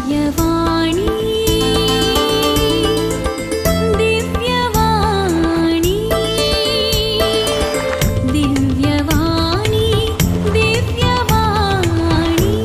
दिव्यवाणी दिव्यवाणी दिव्यवाणी दिव्यवाणी.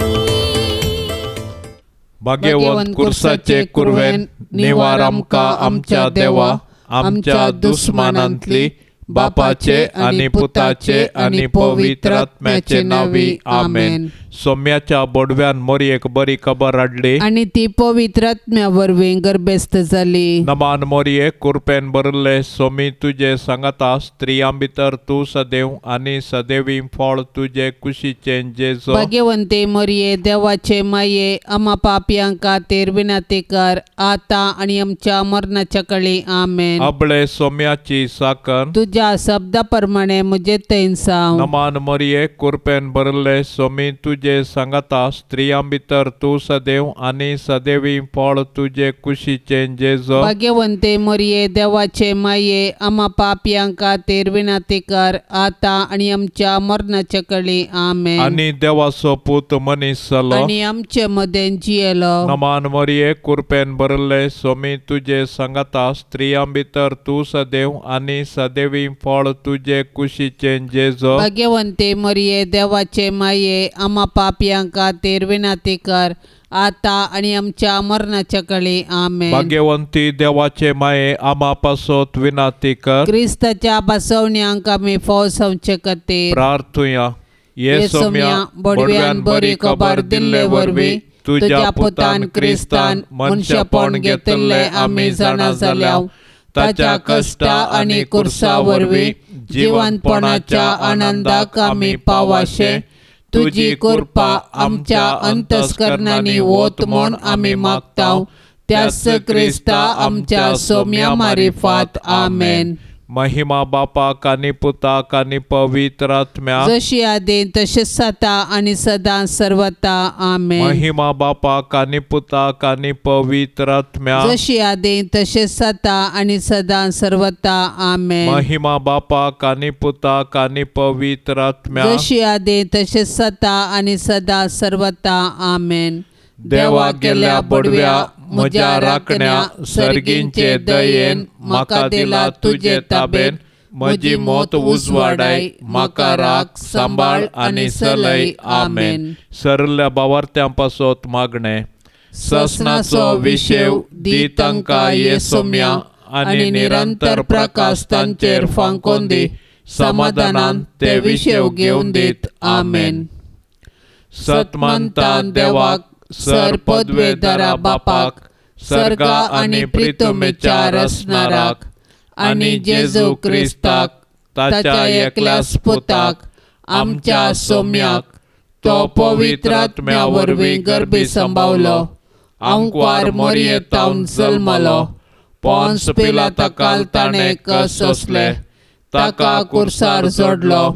भाग्यवंत कुर्साचे कुरवेन निवार आमका आमच्या देवा, आमच्या दुश्मनांतली बापाचे आणि पुताचे आणि पवित्र आत्म्याचे नावी आमेन. सोम्याच्या बोडव्यान मोरी एक बरी खबर हाडली आणि ती पवित्र आत्म्या वरवीं गर्भस्थ जाली. नमान मोरये कुरपेन बरले सोमी तुझे सांगता स्त्रियां भितर तू सदैव आणि सदैवी फळ तुझे कुशीचे जेजो. भाग्यवंते मरिये देवाचे माये, आम्हा पापियां खातीर विनंती कर, आता आणि आमच्या मरणाच्या काळी आमेन. अबळे सोम्याची साकन तुझ्या शब्दाप्रमाणे मुझे तैन साव. नमान मोरये कुरपेन बरले सोमी तुझे सांगता स्त्रियां भितर तू सदैव आणि सदैवी फळ तुझे कुशीचे जेजो. भाग्यवंते मरिये देवाचे माये, आम्हा पापियां खातीर विनंती कर, आता आणि आमच्या मरणाच्या काळी आमेन. आणि देवाचो पूत मनीस जालो आणि आमचे मध्ये जियेलो. नमान मोरये कुरपेन बरले सोमी तुझे सांगता स्त्रियां भितर तू सदैव आणि सदैवी फळ तुझे कुशीचे जेजो. भाग्यवंते मरिये देवाचे माये, आम्हा पापियां खातीर विनंती कर, आता आणि आमच्या मरणाच्या काळी आमेन. भाग्यवंती देवाचे माये आम्हा पासोत विनंती कर. क्रिस्ताच्या बसवण्यांक आमी फाव संवचे खातीर प्रार्थुया. ये सोम्या बडव्यान बरी खबर दिल्ले वरवीं तुझ्या पुतान क्रिस्तान मनशापण घेतले आमी जाणा जाल्याव, ताच्या कष्टा आणि कुर्सा वरवीं जिवंतपणाच्या आनंदाक आमी पावाशे. तुझी कृपा आमच्या अंतस्करणांनी वोत म्हूण आमी मागताव, त्याच क्रिस्ता आमच्या सोम्या मारिफात आमेन. महिमा बापाक आणि पुताक आणि पवित्र आत्म्याक, जशी आदीं तशेंच आता आणि सदां सर्वता आमेन. महिमा बापाक आणि पुताक आणि पवित्र आत्म्याक, जशी आदीं तशेंच आता आणि सदां सर्वता आमेन. महिमा बापाक आणि पुताक आणि पवित्र आत्म्याक, जशी आदीं तशेंच आता आणि सदां सर्वता आमेन. देवा गेल्या बडव्या म्हज्या राखण्या सर्गींचे दयेन म्हाका दिला तुझे ताबेन. म्हजी मोत उजवाडाय, म्हाका राख सांबाळ आणि सलय आमेन. सरल्या बावार्थ्यां पासोत मागणे. ससनाचो विशेव दी तांकां ये सोम्या, आणि निरंतर प्रकाश तांचेर फांकोन दी. समाधानान ते विशेव घेवन दीत आमेन. सतमंता देवाक, सर पदवेदारा बापाक, सर्गा आणि प्रितुमेच्या रसनाराक, आणि जेजू क्रिस्ताक ताच्या एकल्याच पुताक आमच्या सोम्याक, तो पवित्र आत्म्या वरवीं गर्भी संभावलो, अंकवार मोरयेतावन जल्मलो, पोन्स पिलाताकाल ताणें कस सोंसले, ताका कुर्सार जोडलो,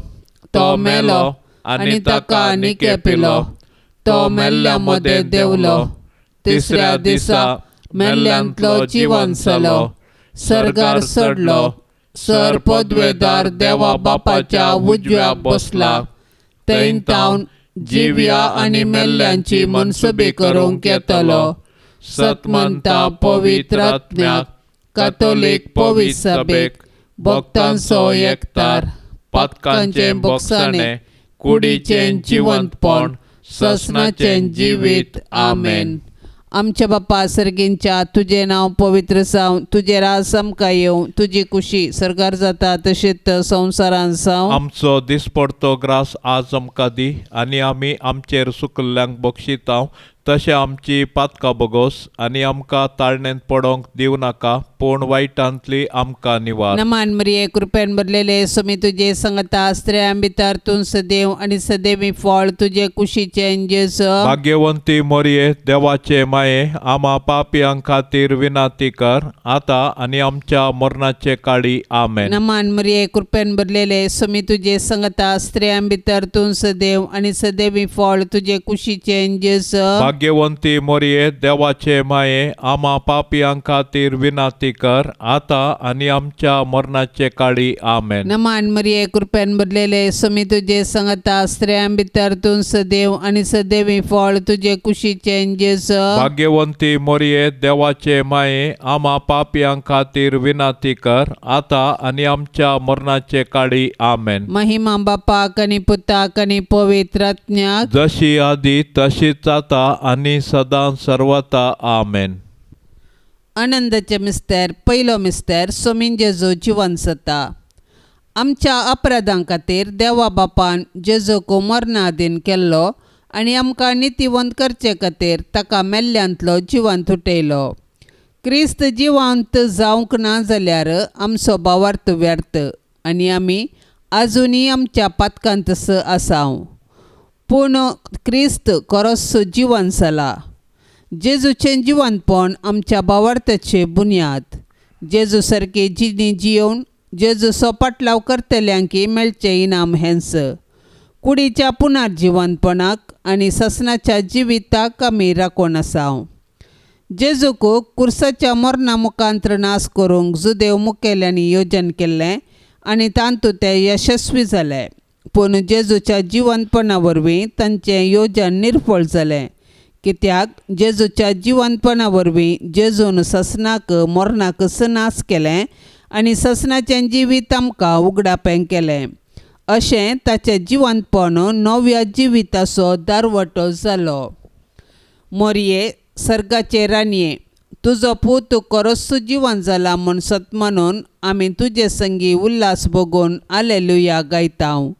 तो मेलो आणि ताका निके पिलो, तो मेल्ल्या मध्ये देवलो, तिसऱ्या दिसा मेल्ल्यांतलो जिवंत जालो, सर्गार चडलो, सर पदवेदार देवा बापाच्या उजव्या बसला, थंय तावन जिव्या आणि मेल्ल्यांची मनसुबी करूंक येतलो. सतमंता पवित्र आत्म्याक, कातोलीक पवित्र सभेक, भक्तांचो एकतार, पातकांचे बोगसाणे, कुडीचें जिवंतपण, ससनाचें जिवीत आमेन. आमच्या बापा सर्गींच्या, तुझे नाव पवित्र जावं, तुझे राज आमकां येवं, तुझी कुशी सर्गार जाता तशेंच संवसारांत जावं. आमचो दिसपडतो ग्रास आज आमकां दी, आनी आमी आमचेर सुकल्ल्यांक बक्षितांव, तशें आमची पातकां बोगोस, आनी आमकां ताळणेंत पडोंक दिव नाका, पूण वायटांतली आमकां निवार. नमान मरिये कृपेन भरलेले सोमी तुझे सांगता स्त्रियां भितर तूं सदैव आणि सदैवी फळ तुझे कुशीचे जेजू. भाग्यवंती मोरये देवाचे माये, आम्हा पापियां खातीर विनंती कर, आता आणि आमच्या मरणाचे काळी आमेन. नमान मरिये कृपेन भरलेले सोमी तुझे सांगता स्त्रियां भितर तूं सदैव आणि सदैवी फळ तुझे कुशीचे जेजू. भाग्यवंती मोरये देवाचे माये, आम्हा पापियां खातीर विनंती विनंती कर, आता आणि आमच्या मरणाचे काळी आमेन. नमान मरिये कृपेन भरलेले स्वामी तुझे सांगता स्त्रियां भितर तूं सदैव आणि सदैवी फळ तुझे कुशीचे जेजू. भाग्यवंती मोरये, देवाचे माये, आम्हा पापियां खातीर विनंती कर, आता आणि आमच्या मरणाचे काळी आमेन. महिमा बापाक आणि पुताक आणि पवित्र आत्म्याक, जशी आधी तशीच आता आणि सदां सर्वता आमेन. आनंदाचे मिस्तेर. पयलो मिस्तेर स्वामीन जेजू जिवंत जाता. आमच्या अपराधां खातीर देवा बापान जेजूक मरणाधीन केल्लो आनी आमकां नितिवंत करचे खातीर ताका मेल्ल्यांतलो जिवंत उठयलो. क्रिस्त जिवंत जावंक ना जाल्यार आमचो भावार्थ व्यर्थ आनी आमी आजुनी आमच्या पातकांतच आसाव. पूण क्रिस्त खरोच जिवंत जाला. जेजूचें जिवंतपण आमच्या भावार्थाचे बुन्याद. जेजू सारके जिणी जियोवन जेजू सोपाटलाव करतल्यांकी मेळचें इनाम हेंच. कुडीच्या पुनर्जिवंतपणाक आनी ससनाच्या जिविताक आमी राखून आसाव. जेजूक कुर्साच्या मरणा मुखांतर नाश करूंक जुदेव मुखेल्यांनी येवजन केल्लें आनी तांतूं ते यशस्वी जाले. पूण जेजूच्या जिवंतपणा वरवीं तांचें येवजन निर्फळ जालें. कित्याक जेजूच्या जिवंतपणा वरवीं जेजून ससनाक मरणाक नाश केलें आनी ससनाचें जिवीत आमकां उगडापें केलें. अशें ताचें जिवंतपण नव्या जिविताचो दारवटो जालो. मोरये, सर्गाचे रानये, तुजो पूत खरोच जिवंत जाला म्हूण सतमानून आमी तुजे संगी उल्हास भोगून हालेलुया गायतांव.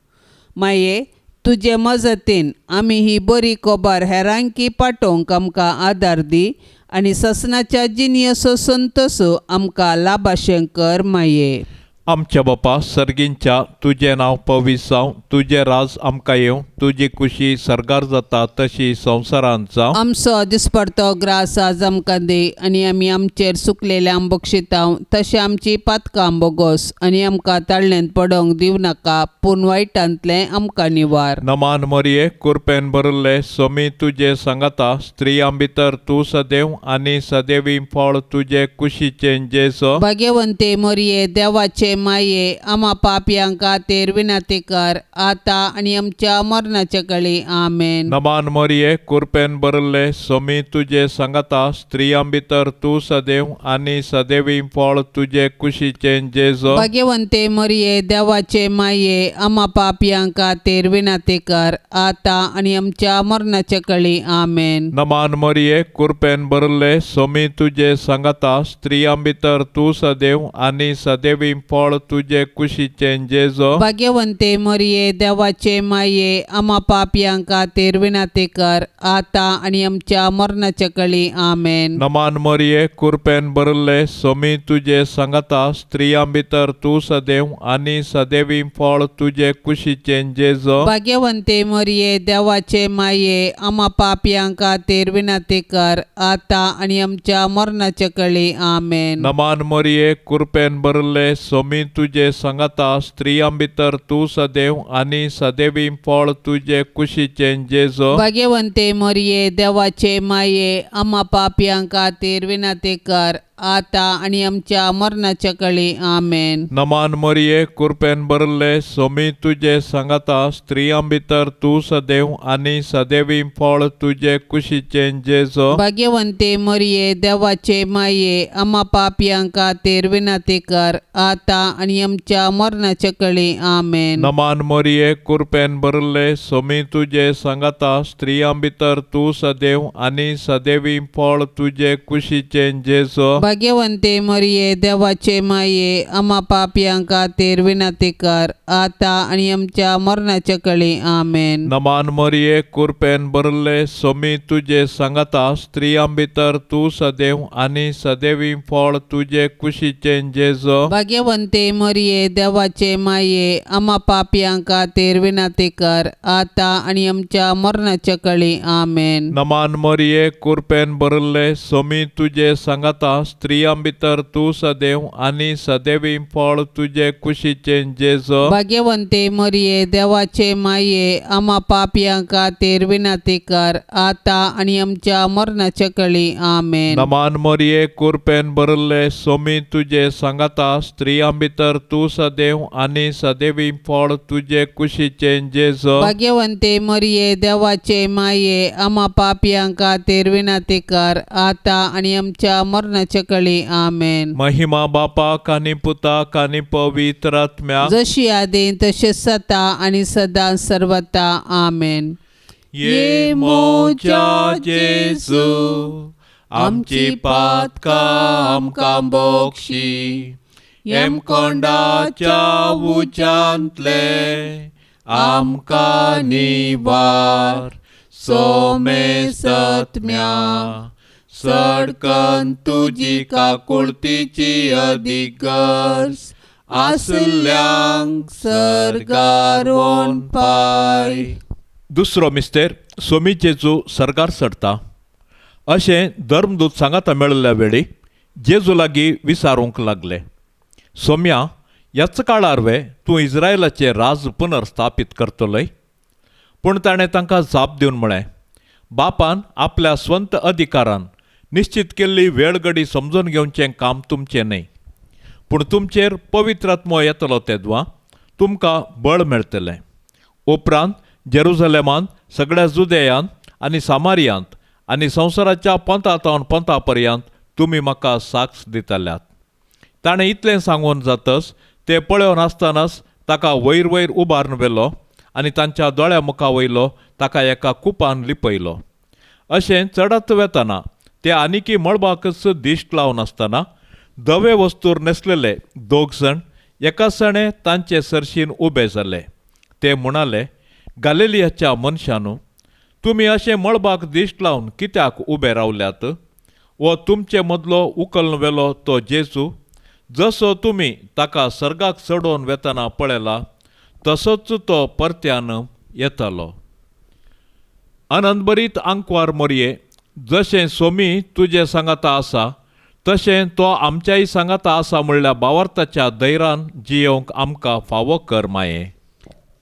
माये, तुजे मजतीन आमी ही बरी खबर हेरांकी पाठोवंक आमकां आदार दी आनी ससनाच्या जिणयेचो संतोश आमकां लाभाशें कर माये. आमच्या बापा सर्गींच्या, तुजें नांव पवित्र जावं, तुजें राज आमकां येवं, तुजी खुशी सर्गार जाता तशी संवसारांत जावं. आमचो दिसपडतो ग्रास आज आमकां दी आनी आमी आमचेर सुकलेल्यांक बक्षितांव, तशें आमची पातकां बोगोस आनी आमकां ताळणेंत पडोवंक दिवं नाका, पूण वायटांतलें आमकां निवार. नमान मोरये, कृपेन भरिल्ले स्वामी तुजे सांगता स्त्रियां भितर तूं सदैव आनी सदैवी फळ तुजे कुशीचें जेजू. भाग्यवंते मोरये, देवाचे माये, आम्हा पापयां खातीर विनंती कर, आता आनी आमच्या मरणाचे काळी आमेन. नमान मोरये, कृपेन भरिल्ले स्वामी तुजे सांगता स्त्रियां भितर तूं सदैव आनी सदैवी फळ तुजे कुशीचें जेजू. भाग्यवंते मोरये, देवाचे माये, आम्हा पापयां खातीर विनंती कर, आता आनी आमच्या मरणाचे काळी आमेन. नमान मोरये, कृपेन भरिल्ले स्वामी तुजे सांगता स्त्रियां भितर तूं सदैव आनी सदैवी फळ तुजे कुशीचें जेजू. भाग्यवंते मोरये, देवाचे माये, आम्हा पापयां खातीर विनंती कर, आता आनी आमच्या मरणाचे काळी आमेन. नमान मोरये, कृपेन भरिल्ले स्वामी तुजे सांगता स्त्रियां भितर तूं सदैव आनी सदैवी फळ तुजे कुशीचें जेजू. भाग्यवंते मोरये, देवाचे माये, आम्हा पापयां खातीर विनंती कर, आता आनी आमच्या मरणाचे काळी आमेन. नमान मोरये, कृपेन भरिल्ले स्वामी तुजे सांगता स्त्रियां भितर तूं सदैव आनी सदैवी फळ तुजे कुशीचें जेजू. भाग्यवंते मोरये, देवाचे माये, आम्हा पापयां खातीर विनंती कर, आता आनी आमच्या मरणाचे काळी आमेन. नमान मोरये, कृपेन भरिल्ले स्वामी तुजे सांगता स्त्रियां भितर तूं सदैव आनी सदैवी फळ तुजे कुशीचें जेजू. भाग्यवंते मोरये, देवाचे माये, आम्हा पापयां खातीर विनंती कर, आता आनी आमच्या मरणाचे काळी आमेन. नमान मोरये, कृपेन भरिल्ले स्वामी तुजे सांगता स्त्रियां भितर तूं सदैव आनी सदैवी फळ तुजे कुशीचें जेजू. भाग्यवंते मोरये, देवाचे माये, आम्हा पापयां खातीर विनंती कर, आता आनी आमच्या मरणाचे काळी आमेन. नमान मोरये, कृपेन भरिल्ले स्वामी तुजे सांगता स्त्रियां भितर तूं सदैव आनी सदैवी फळ तुजे कुशीचें जेजू. भाग्यवंते मोरये, देवाचे माये, आम्हा पापयां खातीर विनंती कर, आता आनी आमच्या मरणाचे काळी आमेन. नमान मोरये, कृपेन भरिल्ले स्वामी तुजे सांगता स्त्रियां भितर तूं सदैव आनी सदैवी फळ तुजे कुशीचे जेजो. भाग्यवंते मरिये देवाचे माये आम्हा पापियां खातीर विनंती कर आता आणि आमच्या मरणाच्या कळी आमेन. नमान मरिये कृपेन भरले सोमी तुजे सांगाता स्त्रियां भितर तूं सदैव आनी सदैवी फळ तुजे कुशीचे जेजो. भाग्यवंते मरिये देवाचे माये आम्हा पापियां खातीर विनंती कर आता आणि आमच्या मरणाच्या कळी आमेन. महिमा बापाक आनी पुताक आनी पवित्र आत्म्याक जशी आदी तसे सता आणि सदा सर्वता आमेन. ये मोच्या जेजू आमची पातकां आमकां बोगशी. एम कोंडाच्या उच्यांतले आमकां निवार. सोमे सत्म्या सडकन तुजी काकुळतीची अधिगर्स आसल्यांक सर्गार वोन पाय. दुसरो मिस्तेर सोमी जेजू सर्गार सरता अशें धर्मदूत सांगाता मेळिल्ल्या वेळी जेजू लागीं विचारूंक लागले, सोम्या ह्याच काळार तूं इस्रायलाचें राज पुनर्स्थापीत करतलोय. पूण ताणें तांकां जाप दिवन म्हळें, बापान आपल्या स्वंत अधिकारान निश्चित केल्ली वेळ घडी समजून घेवचें काम तुमचें न्हय. पूण तुमचेर पवित्र आत्मो येतलो तेदवा तुमकां बळ मेळटलें. उपरांत जेरुसलेमांत सगळ्या जुदेयांत आनी सामारियांत आनी संवसाराच्या पंथातावन पंथा पर्यंत तुमी म्हाका साक्ष दितल्यात. ताणें इतलें सांगून जातच ते पळोवन आसतनाच ताका वयर वयर उबारून व्हेलो आनी तांच्या दोळ्या मुखा वयलो ताका एका कुपान लिपयलो. अशें चडत वेतना ते आनिकी मळबाकच दिश्ट लावन आसतना धवे वस्तूर न्हेसलेले 2 जण एका सणे तांचे सरशीन उबे जाले. ते म्हणाले, गालिलियाच्या मनशांनो, तुमी अशें मळबाक दिश्ट लावन कित्याक उबे रावल्यात? वो तुमचे मदलो उखलून व्हेलो तो जेजू जसो तुमी ताका सर्गाक चडोवन वेतना पळयला तसोच तो परत्यान येतलो. आनंदभरीत आंकवार मरिये, जशें सोमी तुजे सांगाता आसा तशें तो आमच्याय सांगाता आसा म्हणल्या भावार्थाच्या धैर्यान जियोंक आमकां फावो कर माये.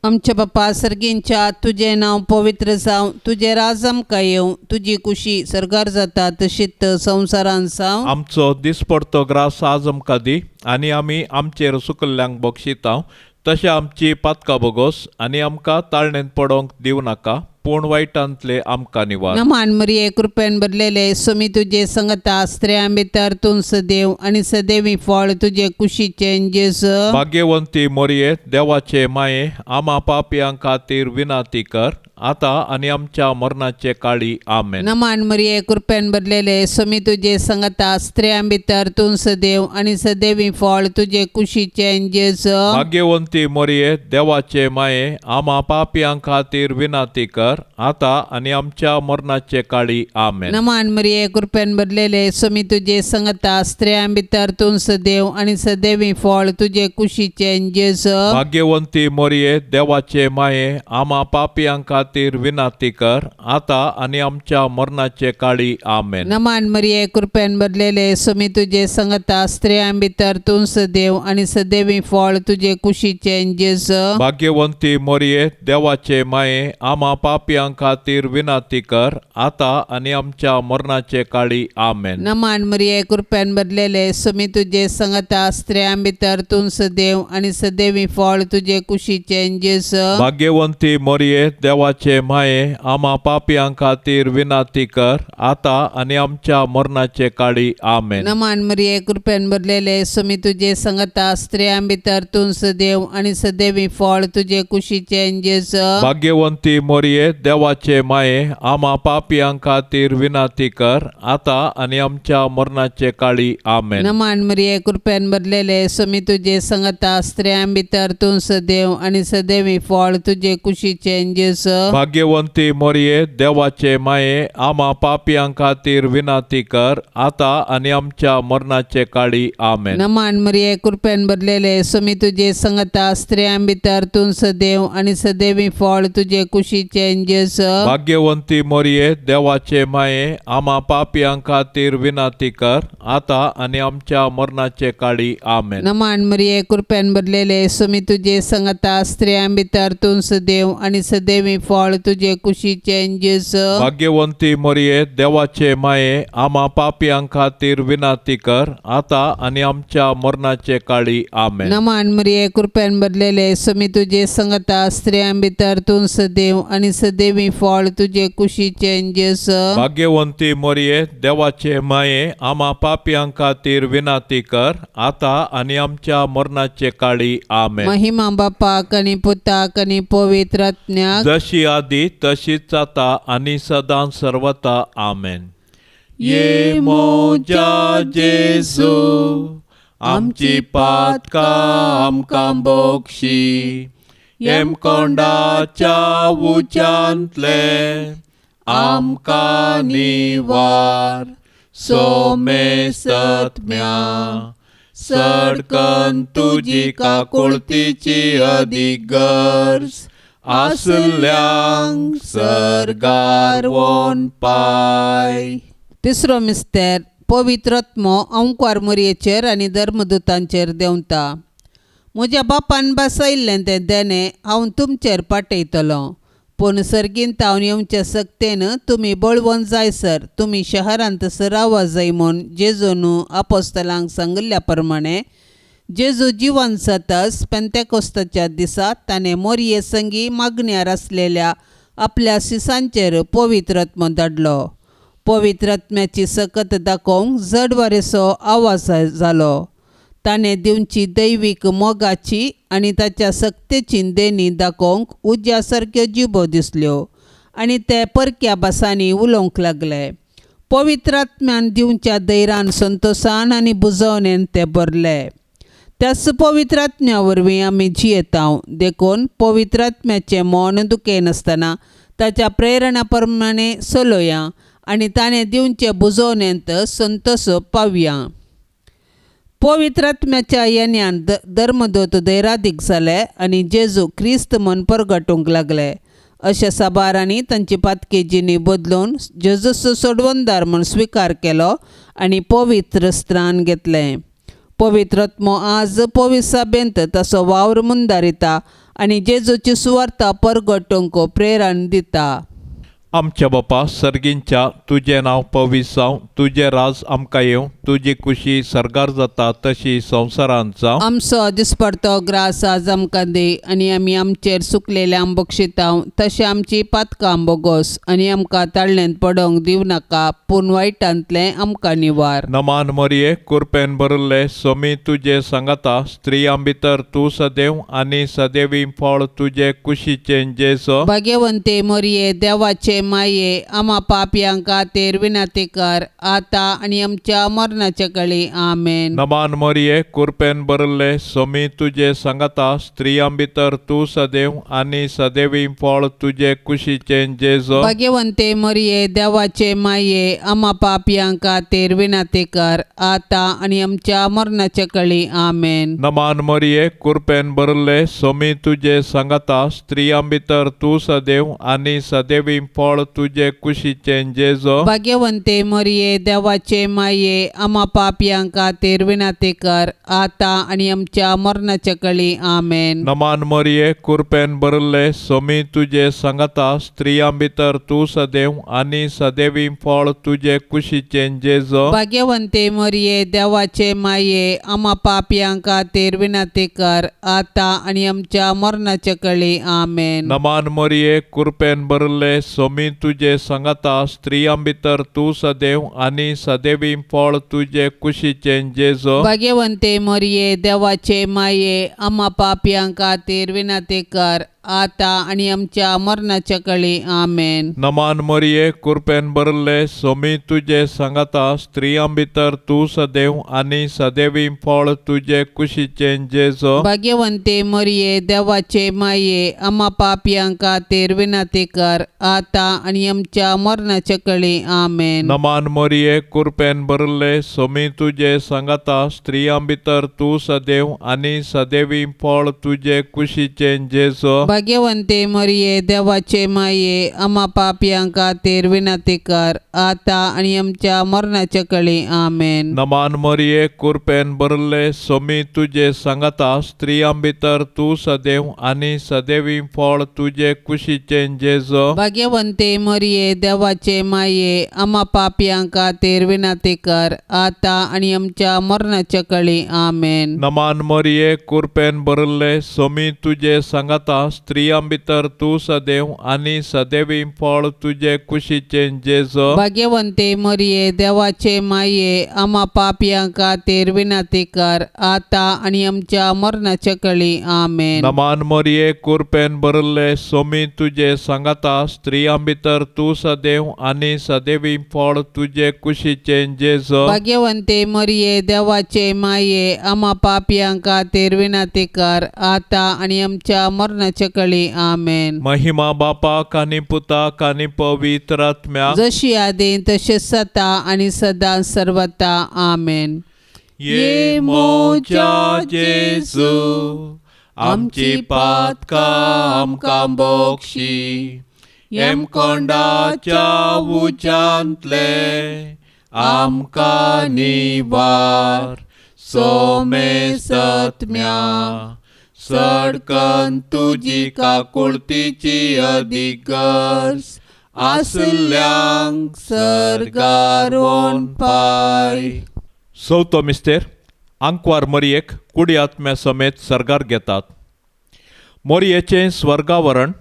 आमच्या बापा सर्गींच्या तुझे नाव पवित्र जावं, तुझे राज आमकां येवं, तुजी कुशी सर्गार जाता तशीच संवसारान जावं. आमचो दिसपडतो ग्रास आज आमकां दी आनी आमी आमचेर सुकल्ल्यांक बक्षितांव तशें आमची पातकां बोगोस आनी आमकां ताळणेंत पडोवंक दिवं नाका पूण वायटांतले आमकां निवार. नमान मरिये कृपेन भरलेले सोमी तुजे संगता स्त्रियां भितर तूं सदैव आनी सदैवी फळ तुजे कुशीचे जेजू. भाग्यवंती मरिये देवाचे माये आम्हा पापियां खातीर विनंती कर आता आनी आमच्या मरणाचे काळी आमेन. नमान मरिये कृपेन भरलेले सोमी तुजे संगता स्त्रियां भितर तूं सदैव आनी सदैवी फळ तुजे कुशीचे जेजू. भाग्यवंती मरिये देवाचे माये आम्हा पापियां खातीर विनंती कर आता आनी आमच्या मरणाचे काळी आमेन. नमान मरिये कृपेन भरलेले सोमी तुजे संगता स्त्रियां भितर तूं सदैव आनी सदैवी फळ तुजे कुशीचे जेजू. भाग्यवंती मरिये देवाचे माये आम्हा पापियां खातीर विनंती कर आता आनी आमच्या मरणाचे काळी आमेन. नमान मरिये कृपेन भरलेले सोमी तुजे संगता स्त्रियां भितर तूं सदैव आनी सदैवी फळ तुजे कुशीचे जेजू. भाग्यवंती मरिये देवाचे माये आम्हा पापियां खातीर विनंती कर आता आनी आमच्या मरणाचे काळी आमेन. नमान मरिये कृपेन भरलेले सोमी तुजे संगता स्त्रियां भितर तूं सदैव आनी सदैवी फळ तुजे कुशीचे जेजू. भाग्यवंती मरिये देवाचे माये आम्हा पापियां खातीर विनंती कर आता आनी आमच्या मरणाचे काळी आमेन. नमान मरिये कृपेन भरलेले सोमी तुजे संगता स्त्रियां भितर तूं सदैव आनी सदैवी फळ तुजे कुशीचे जेजू. भाग्यवंती मरिये देवाचे माये आम्हा पापियां खातीर विनंती कर आता आनी आमच्या मरणाचे काळी आमेन. नमान मरिये कृपेन भरलेले सोमी तुजे संगता स्त्रियां भितर तूं सदैव आनी सदैवी फळ तुजे कुशीचे जेजू. भाग्यवंती मोरये देवाचे माये आम्हा पापियां खातीर विनाती कर आता आणि आमच्या मरणाचे काळी आमेन. नमान मरिये कृपेन भरलेले स्वामी तुझे संगता स्त्रियां भितर तूं सदैव आणि सदैवी फळ तुझे कुशीचे जेजू. भाग्यवंती मोरये देवाचे माये आम्हा पापियां खातीर विनाती कर आता आणि आमच्या मरणाचे काळी आमेन. नमान मरिये कृपेन भरलेले स्वामी तुझे संगता स्त्रियां भितर तूं सदैव आणि सदैवी फळ तुझे कुशीचे जेजू. भाग्यवंती मोरये देवाचे माये आम्हा पापियां खातीर विनाती कर आता आणि आमच्या मरणाचे काळी आमेन. नमान मरिये कृपेन भरलेले स्वामी तुझे संगता स्त्रियां भितर तूं सदैव आणि सदैवी फळ तुझे कुशीचे जेजू. भाग्यवंती मोरये देवाचे माये आम्हा पापियां खातीर विनाती कर आता आणि आमच्या मरणाचे काळी आमेन. महिमा बापाक आणि पुताक आणि पवित्र आत्म्याक जशी आधी तशीच आता आणि सदां सर्वता आमेन. ये मोजा जेजू आमची पातका आमकां बोगशी येम कोंडाच्या उच्यांतले आमकां निवार सोमे सत्म्या सडकन तुजी काकुळतीची अदीक गरज आसल्यांक सरगार वोन पाय. तिसरो मिस्तेर पवित्र आत्मो ओंकार मरयेचेर आनी धर्मदुतांचेर देंवता. म्हज्या बापान बसयल्लें तें देणे हांव तुमचेर पाठयतलो. पूण सर्गींत हांव येवचे सक्तेन तुमी बळवून जायसर तुमी शहरांत रावा जाय म्हूण जेजून आपोस्तलांक सांगिल्ल्या प्रमाणे जेजू जिवन जाताच पेंतेकोस्ताच्या दिसा ताणें मोरये संगी मागण्यार आसलेल्या आपल्या शिसांचेर पवित्र आत्मो धाडलो. पवित्र आत्म्याची सकत दाखोवंक जड वारेसो आवाज जालो. ताणें दिवची दैवीक मोगाची आनी ताच्या सक्तेची देणी दाखोवंक उज्या सारक्यो जिबो दिसल्यो आनी ते परक्या भासांनी उलोवंक लागले. पवित्र आत्म्यान दिवच्या दैरान संतोशान आनी बुजवणेन ते भरले. त्याच पवित्र आत्म्या वरवीं आमी जियेतांव देखून पवित्र आत्म्याचें मन दुखे नासतना ताच्या प्रेरणा प्रमाणे चलोया आनी ताणें दिवचे बुजवणेंत संतोश पावया. पवित्र आत्म्याच्या येण्यान धर्मदूत दैरादीक जाले आनी जेजू क्रिस्त म्हूण परगटूंक लागले. अशा साबारांनी तांची पातकी जिणी बदलून जेजूचो सोडवणदार म्हूण स्विकार केलो आनी पवित्र स्त्रान घेतलें. पवित्र आत्मो आज पवित्र सभेंत ताचो वावर मुंदारिता आनी जेजूची सुवार्ता परगटूंक प्रेरण दिता. आमच्या बापा सर्गींच्या तुझें नांव पवित्र जावं तुझें राज आमकां येवं तुजी कुशी सरगार जाता तशी संवसारांत जावं. आमचो दिसपडतो ग्रास आज आमकां दी आनी आमी आमचेर सुकलेले आंबोक्षितांव तशें आमची पातकां आंबोगोस आनी आमकां ताळणेंत पडोवंक दिव नाका पूण वायटांतलें आमकां निवार. नमान मोरये कृपेन भरले स्वामी तुजे सांगाता स्त्रियां भितर तूं सदैव आनी सदैवी फळ तुजे कुशीचें जेजू. भाग्यवंते मोरये देवाचे माये आम्हा पापयां खातीर विनाती कर आता आनी आमच्या मरणाच्या काळी आमेन. नमान मोरये कृपेन भरले स्वामी तुजे सांगाता स्त्रियां भितर तूं सदैव आनी सदैवी फळ तुजे कुशीचें जेजू. भाग्यवंते मोरये देवाचे माये आम्हा पापयां खातीर विनाती कर आता आनी आमच्या मरणाच्या काळी आमेन. नमान मोरये कृपेन भरले स्वामी तुजे सांगाता स्त्रियां भितर तूं सदैव आनी सदैवी फळ तुजे कुशीचें जेजू. भाग्यवंते मोरये देवाचे माये आम्हा पापयां खातीर विनाती कर आता आनी आमच्या मरणाच्या काळी आमेन. नमान मोरये कृपेन भरले स्वामी तुजे सांगाता स्त्रियां भितर तूं सदैव आनी सदैवी फळ तुजे कुशीचें जेजू. भाग्यवंते मोरये देवाचे माये आम्हा पापयां खातीर विनाती कर आता आनी आमच्या मरणाच्या काळी आमेन. नमान मोरये कृपेन भरले स्वामी तुजे सांगाता स्त्रियां भितर तूं सदैव आनी सदैवी फळ तुजे कुशीचें जेजू. भाग्यवंते मोरये देवाचे माये आम्हा पापयां खातीर विनाती कर आता आणि आमच्या मरणाच्या काळी आमेन. नमान मरिये कृपेन भरले सोमी तुझे सांगता स्त्रियां भितर तू सदैव आणि सदैवी फळ तुझे कुशीचे जेजो. भाग्यवंते मरिये देवाचे माये आम्हा पापियांक खातीर विनंती कर आता आणि आमच्या मरणाच्या काळी आमेन. नमान मरिये कृपेन भरले सोमी तुझे सांगता स्त्रियां भितर तू सदैव आणि सदैवी फळ तुझे कुशीचे जेजो. भाग्यवंते मरिये देवाचे माये आम्हा पापियांक खातीर विनंती कर आता आणि आमच्या मरणाच्या काळी आमेन. नमान मरिये कृपेन भरले सोमी तुझे सांगता स्त्रियां भितर तू सदैव आणि सदैवी फळ तुझे कुशीचे जेजो. भाग्यवंते मरिये देवाचे माये आम्हा पापियांक खातीर विनंती कर आता आणि आमच्या मरणाच्या काळी आमेन. नमान मरिये कृपेन भरले सोमी तुझे सांगता स्त्रियां भितर तू सदैव आणि सदैवी फळ तुझे कुशीचे जेजो. भाग्यवंते मरिये देवाचे माये आम्हा पापियांक खातीर विनंती कर आता आणि आमच्या मरणाच्या काळी आमेन. नमान मरिये कृपेन भरले सोमी तुझे सांगता स्त्रियां भितर तू सदैव आणि सदैवी फळ तुझे कुशीचे जेजो. भाग्यवंते मरिये देवाचे माये आम्हा पापियांक खातीर विनंती कर आता आणि आमच्या मरणाच्या काळी आमेन. महिमा बापाक आणि पुताक आणि पवित्र आत्म्याक जशी आदीन तसे सता आणि सदा सर्वता आमेन. ये मोच्या जेजू आमची पातका आमकां बोक्षी एम कोंडाच्या उच्यांतले आमकां निवार सोमे सत्म्या सडकन तुजी काकुळतीची अधिगर्स आसल्यांक सरगार वोन पाय. चवथो मिस्तेर आंकवार मरियेक कुडी आत्म्या समेत सरगार घेतात. मोरयेचें स्वर्गावरण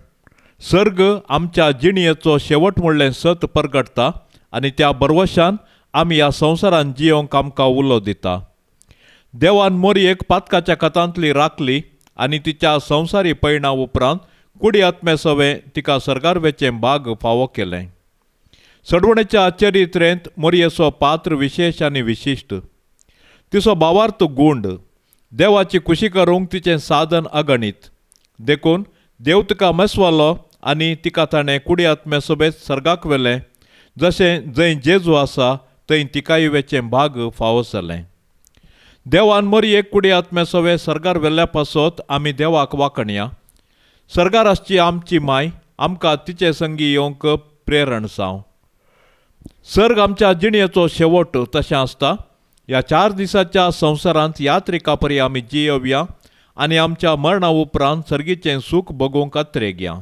सर्ग आमच्या जिणयेचो शेवट म्हणलें सत परगटता आनी त्या बरवशान आमी ह्या संवसारान जियोंक आमकां उलो दिता. देवान मोरयेक पातकाच्या कथांतली राखली आनी तिच्या संवसारी पैणा उपरांत कुडी आत्म्या सवे तिका सरगारवेचें भाग फावो केलें. सडवणेच्या चरित्रेंत मोरयेचो पात्र विशेश आनी विशिश्ट. तिचो भावार्थ गूंड देवाची खुशी करूंक तिचें साधन अगणित. देखून देव तिका मेसवालो आनी तिका ताणें कुडी आत्म्या सभेत सर्गाक व्हेलें. जशें जंय जेजू आसा थंय तिकाय वेचें भाग फावो जालें. देवान मोरयेक कुडी आत्म्या सवे सर्गार व्हेल्ल्या पासत आमी देवाक वाकणया. सर्गार आसची आमची माय आमकां तिचे संगी येवंक प्रेरण जावं. सर्ग आमच्या जिणयेचो शेवट तशें आसता. ह्या 4 दिसाच्या संवसारांत यात्रिका परी आमी जियोवया आनी आमच्या मरणा उपरांत सर्गीचें सूख भोगूंक खात्रेक या.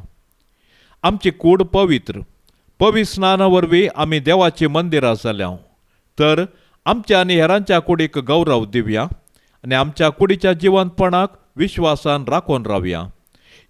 आमची कूड पवित्र स्नाना वरवीं आमी देवाची मंदिरां जाल्या. तर आमच्या आनी हेरांच्या कुडीक गौरव दिवया आनी आमच्या कुडीच्या जिवंतपणाक विश्वासान राखून रावया.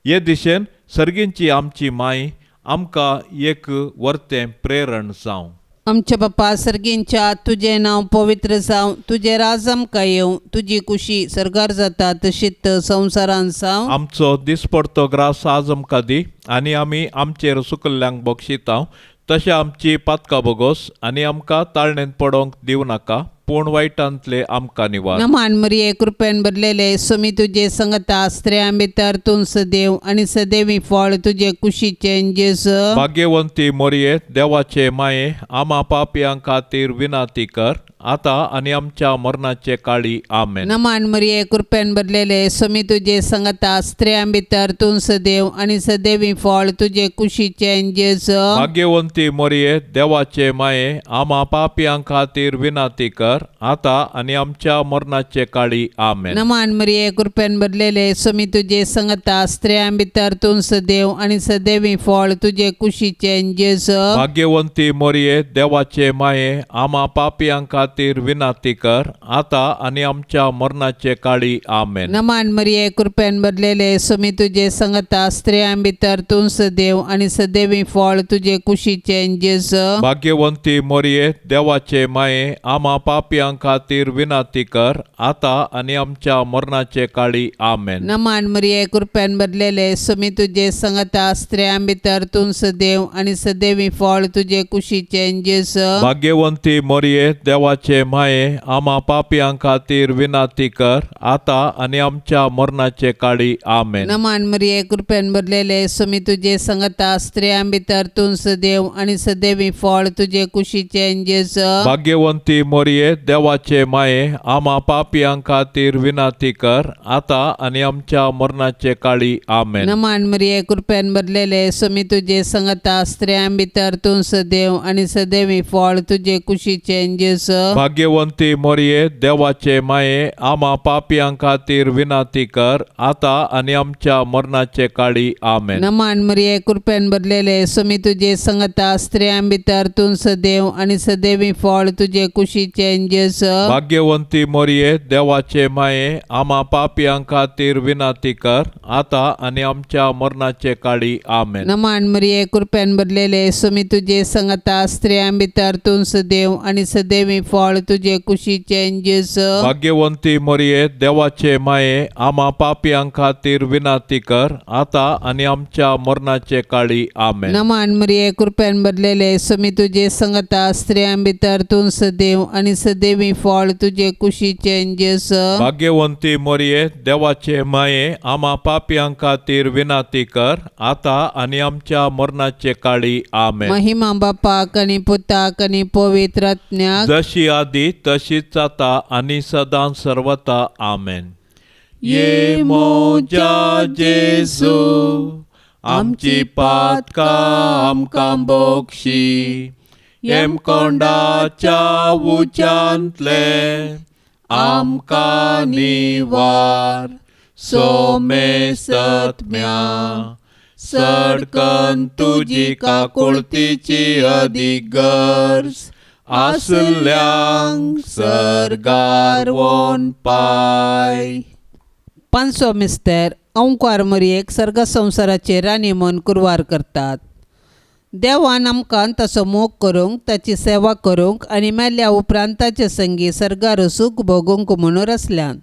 हे दिशेन सर्गींची आमची माय आमकां एक वर्तें प्रेरण जावं. आमच्या बापा सर्गींच्या तुझें नांव पवित्र जावं. तुझें राज आमकां येवं. तुजी कुशी सरगार जाता तशीच संवसारांत जावं. आमचो दिसपडतो ग्रास आज आमकां दी आनी आमी आमचेर सुकल्ल्यांक बक्षितांव. तशें आमची पातकां बोगोस आनी आमकां ताळणेंत पडोंक दिवं नाका पूण वायटांतले आमकां निवार. नमान मरिये कृपेन भरलेले सोमी तुजे संगता स्त्रियां भितर तूं सदैव आनी सदैवी फळ तुजे कुशीचें जेजू. भाग्यवंती मोरये देवाचे माये आम्हा पापियां खातीर विनाती कर आता आनी आमच्या मरणाचे काळी आमेन. नमान मरिये कृपेन भरलेले सोमी तुजे संगता स्त्रियां भितर तूं सदैव आनी सदैवी फळ तुजे कुशीचें जेजू. भाग्यवंती मोरये देवाचे माये आम्हा पापियां खातीर विनाती कर आता आनी आमच्या मरणाचे काळी आमेन. नमान मरिये कृपेन भरलेले सोमी तुजे संगता स्त्रियां भितर तूं सदैव आनी सदैवी फळ तुजे कुशीचें जेजू. भाग्यवंती मोरये देवाचे माये आम्हा पापियां खातीर विनाती कर आता आनी आमच्या मरणाचे काळी आमेन. नमान मरिये कृपेन भरलेले सोमी तुजे संगता स्त्रियां भितर तूं सदैव आनी सदैवी फळ तुजे कुशीचें जेजू. भाग्यवंती मोरये देवाचे माये आम्हा पापियां खातीर विनाती कर, आता आणि आमच्या मरणाचे काळी आमेन. नमान मरिये कृपेन भरलेले स्वामी तुझे संगता स्त्रियां भितर तूं सदैव आणि सदैवी फळ तुझे कुशीचे जेस. भाग्यवंती मरिये देवाचे माये, आम्हा पापियां खातीर विनाती कर, आता आणि आमच्या मरणाचे काळी आमेन. नमान मरिये कृपेन भरलेले स्वामी तुझे संगता स्त्रियां भितर तूं सदैव आणि सदैवी फळ तुझे कुशीचे जेस. भाग्यवंती मरिये देवाचे माये, आम्हा पापियां खातीर विनाती कर, आता आणि आमच्या मरणाचे काळी आमेन. नमान मरिये कृपेन भरलेले स्वामी तुझे संगता स्त्रियां भितर तूं सदैव आणि सदैवी फळ तुझे कुशीचे जेस. भाग्यवंती मरिये देवाचे माये, आम्हा पापियां खातीर विनाती कर, आता आणि आमच्या मरणाचे काळी आमेन. नमान मरिये कृपेन भरलेले स्वामी तुझे संगता स्त्रियां भितर तूं सदैव आणि सदैवी फळ तुझे कुशीचे जेस. भाग्यवंती मरिये देवाचे माये, आम्हा पापियां खातीर विनाती कर, आता आणि आमच्या मरणाचे काळी आमेन. नमान मरिये कृपेन भरलेले स्वामी तुझे संगता स्त्रियां भितर तूं सदैव आणि सदैवी फळ तुझे कुशीचे जेस. भाग्यवंती मरिये देवाचे माये, आम्हा पापियां खातीर विनाती कर, आता आणि आमच्या मरणाचे काळी आमेन. नमान मरिये कृपेन भरलेले स्वामी तुझे संगता स्त्रियां भितर तूं सदैव आणि सदैवी फळ तुझे कुशीचे जेस. भाग्यवंती मरिये देवाचे माये, आम्हा पापियां खातीर विनाती कर, आता आणि आमच्या मरणाचे काळी आमेन. महिमा बापाक आणि पुताक आणि पवित्र आत्म्याक, जशी आधी तशीच आता आणि सदां सर्वता आमेन. ये मोजा जेजू, आमची पातकां आमकां बोगशी, येम कोंडाच्या उच्यांतले आमकां निवार. सोमे सत्म्या सडकन तुजी काकुळतीची अदीक गरज, आसल्यांक सरगार वोन पाय. पांचवो मिस्तेर ओंकार मरियेक सर्ग संवसाराचे राणी म्हूण कुरवार करतात. देवान आमकां ताचो मोग करूंक, ताची सेवा करूंक आनी मेल्या उपरांत ताचे संगी सर्गार सूख भोगूंक म्हणून रचल्यान.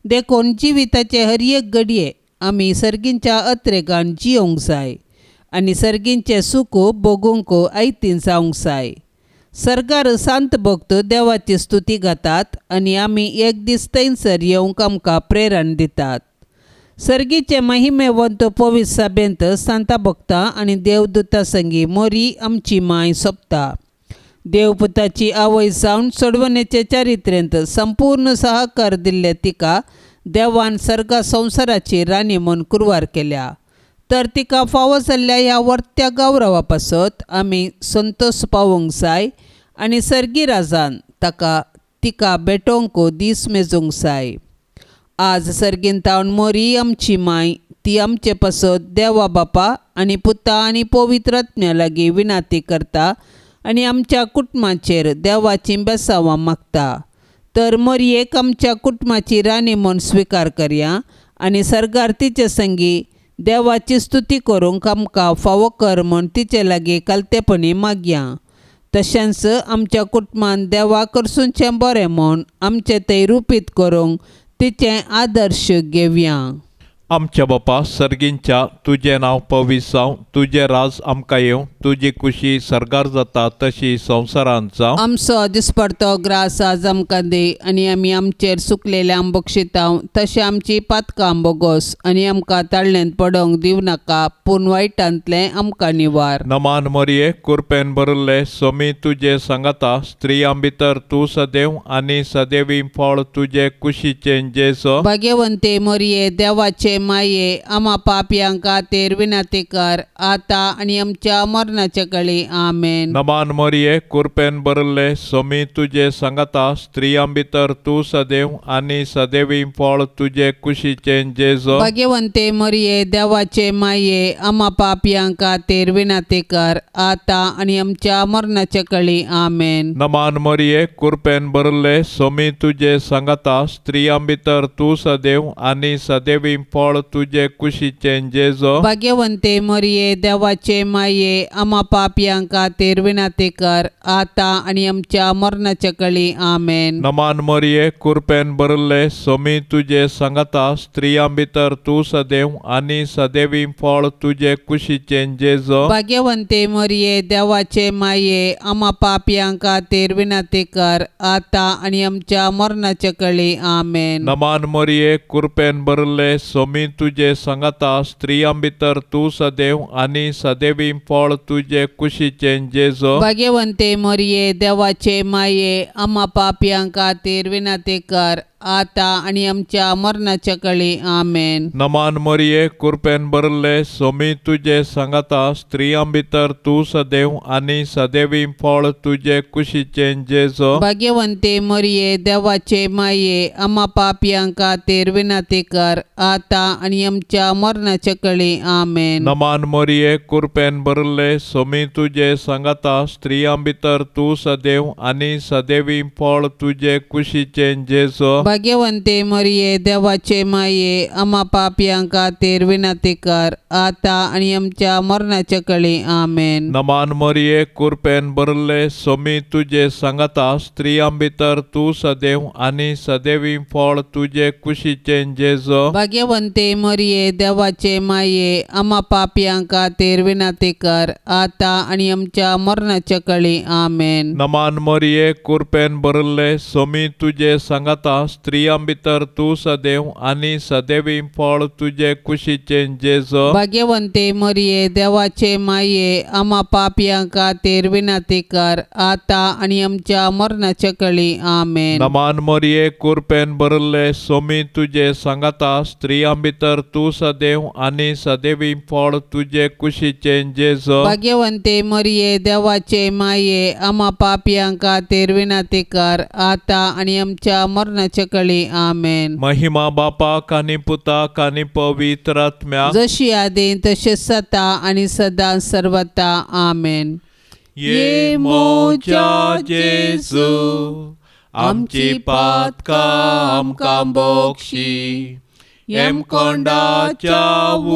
देखून जिविताचे हर एक घडये आमी सर्गींच्या अत्रेकान जियोंक जाय आनी सर्गींचे सूख भोगूंक आयतीन जावंक जाय. सर्गार सांत भक्त देवाची स्तुती गातात आनी आमी एक दीस थंयसर येवंक आमकां प्रेरण दितात. सर्गीचे महिमेवंत पवित्र सभेंत सांता भक्तां आनी देवदूतां संगी मोरी आमची माय सोंपता. देवपुताची आवय जावन सोडवणेचे चारित्र्यांत संपूर्ण सहकार दिल्ले तिका देवान सर्गा संवसाराची राणी म्हूण कुरवार केल्या. तर तिका फावो जाल्ल्या ह्या वर्त्या गौरवा पासत आमी संतोश पावोंक जाय आनी सर्गी राजान तिका भेटोवंक दीस मेजूंक जाय. आज सर्गींतावन मोरी आमची माय ती आमचे पासत देवा बापा आनी पुता आनी पवित्र आत्म्या लागीं विनाती करता आनी आमच्या कुटुंबाचेर देवाची बेसांवां मागता. तर मोरयेक आमच्या कुटुंबाची राणी म्हूण स्विकार करया आनी सर्गार तिचे संगी देवाची स्तुती करूंक आमकां फावो कर म्हूण तिचे लागीं कालतेपणी मागया. तशेंच आमच्या कुटुंबान देवा कडसूनचें बरें म्हूण आमचें तें रुपीत करूंक तिचें आदर्श घेवया. आमच्या बापा सर्गींच्या तुझें नांव पवित्र जावं, तुझें राज आमकां येवं, तुजी खुशी सर्गार जाता तशी संवसारांत जावं. आमचो दिसपडतो ग्रास आज आमकां दे आनी आमी आमचेर सुकलेल्या बक्षितांव तशें आमची पातकां बोगोस आनी आमकां ताळणेंत पडोवंक दिवं नाका, पूण वायटांतलें आमकां निवार. नमान मरिये कृपेन भरिल्ले स्वामी तुजे सांगाता स्त्रियां भितर तूं सदैव आनी सदैवी फळ तुजे कुशीचें जेजो. भाग्यवंते मोरये देवाचे माये, आम्हा पापयांक खातीर विनाती कर, आता आनी आमच्या मरणाचे काळी आमेन. नमान मरिये कृपेन भरिल्ले स्वामी तुजे सांगाता स्त्रियां भितर तूं सदैव आनी सदैवी फळ तुजे कुशीचें जेजो. भाग्यवंते मोरये देवाचे माये, आम्हा पापयांक खातीर विनाती कर, आता आनी आमच्या मरणाचे काळी आमेन. नमान मरिये कृपेन भरिल्ले स्वामी तुजे सांगाता स्त्रियां भितर तूं सदैव आनी सदैवी फळ फळ तुझे कुशीचे जेजो भाग्यवंते मरिये देवाचे माये आम्हा पापियां खातीर विनंती कर आता आणि आमच्या मरणाच्या कळी आमेन. नमान मरिये कृपेन भरले सोमी तुझे सांगता स्त्रियां भितर तू सदैव आणि सदैवी फळ तुझे कुशीचे जेजो भाग्यवंते मरिये देवाचे माये आम्हा पापियां खातीर विनंती कर आता आणि आमच्या मरणाच्या कळी आमेन. नमान मरिये कृपेन भरले सोमी तुझे सांगता स्त्रियां भितर तू सदैव आणि सदैवी फळ तुझे कुशीचे जेजो भाग्यवंते मरिये देवाचे माये आम्हा पापियां खातीर विनंती कर आता आणि आमच्या मरणाच्या कळी आमेन. नमान मरिये कृपेन भरले सोमी तुझे सांगता स्त्रियां भितर तू सदैव आणि सदैवी फळ तुझे कुशीचे जेजो भाग्यवंते मरिये देवाचे माये आम्हा पापियां खातीर विनंती कर आता आणि आमच्या मरणाच्या कळी आमेन. नमान मरिये कृपेन भरले सोमी तुझे सांगता स्त्रियां भितर तू सदैव आणि सदैवी फळ तुझे कुशीचे जेजो भाग्यवंते मरिये देवाचे माये आम्हा पापियां खातीर विनंती कर आता आणि आमच्या मरणाच्या कळी आमेन. नमान मरिये कृपेन भरले सोमी तुझे सांगता स्त्रियां भितर तू सदैव आणि सदैवी फळ तुझे कुशीचे जेजो भाग्यवंते मरिये देवाचे माये आम्हा पापियां खातीर विनंती कर आता आणि आमच्या मरणाच्या कळी आमेन. नमान मरिये कृपेन भरले सोमी तुझे सांगता स्त्रियां भितर तू सदैव आणि सदैवी फळ तुझे कुशीचे जेजो भाग्यवंते मरिये देवाचे माये आम्हा पापियां खातीर विनंती कर आता आणि आमच्या मरणाच्या कळी आमेन. नमान मरिये कृपेन भरले सोमी तुझे सांगता स्त्रियां भितर तू सदैव आणि सदैवी फळ तुझे कुशीचे जेजो भाग्यवंते मरिये देवाचे माये आम्हा पापियां खातीर विनंती कर आता आणि आमच्या मरणाच्या कळी आमेन. महिमा बापाक आणि पुताक आणि पवित्र आत्म्याक जशी आदी तशें सता आणि सदां सर्वता आमेन. ये मोच्या जेजू आमची पातकां आमकां बोगशी एम कोंडाच्या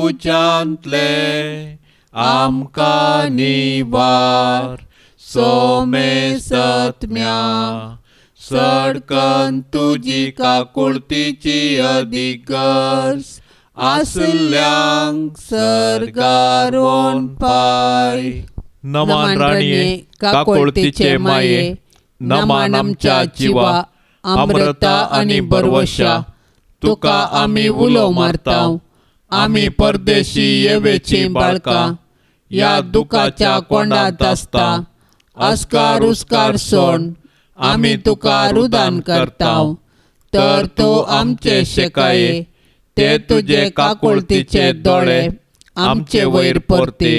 उच्यांतले आमकां निवार सोमे सत्म्या सडकन तुजी काकुळतीची अधिगर्स आसल्यांक सरगारोन पाय. नमान राणीये काकुळतीचे माये नमान आमच्या जिवा अमृता आणि बरवशा तुका आमी उलो मारताव. आमी परदेशी येवेची बाळकां या दुखाच्या कोंडात आसता अस्कार उस्कार सोड आमी तुका रुदान करताव. तर तूं आमचे शेकाये ते तुजे काकुळतीचे दोळे आमचे वयर परते